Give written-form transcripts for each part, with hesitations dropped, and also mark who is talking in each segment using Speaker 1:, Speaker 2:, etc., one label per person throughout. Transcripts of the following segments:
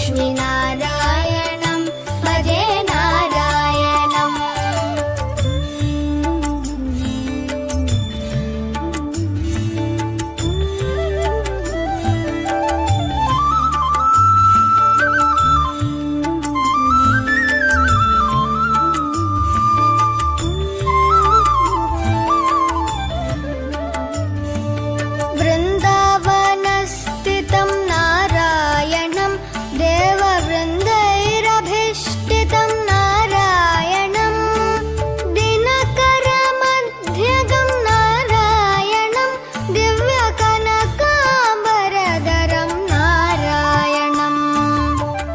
Speaker 1: लक्ष्मीनारायणं भजे नारायणम्। वृन्दावनस्थितं नारायणं देववृन्दैरभीष्टितं नारायणं दिनकरमध्यगं नारायणं दिव्यकनकाम्बरधरं नारायणं।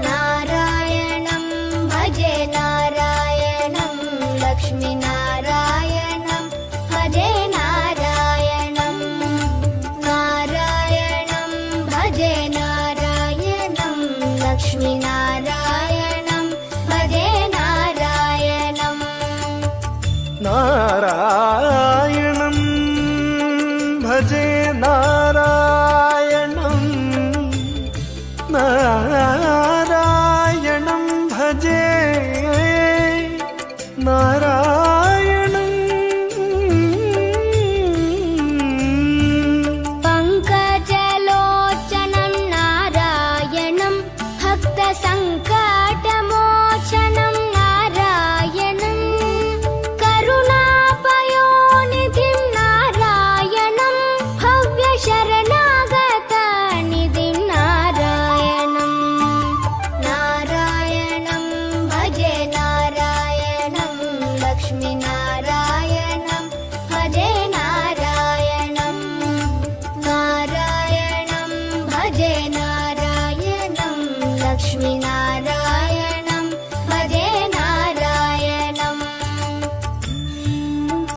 Speaker 1: नारायणं भजे नारायणं लक्ष्मीनारायणं भजे नारायणं। नारायणं भजे नारायणं लक्ष्मीनारायणं भजे नारायणम्।
Speaker 2: नारायणं भजे नारायणं नारायणं भजे नारायणं।
Speaker 1: पङ्कजलोचनं नारायणं भक्तसङ्कटमोचनं नारायणं करुणापयोनिधिं नारायणं भव्यशरणागतनिधिं नारायणं। नारायणं भजे नारायणं लक्ष्मीनारायणं भजे नारायणं। नारायणं भजे नारायणं लक्ष्मीनारायणं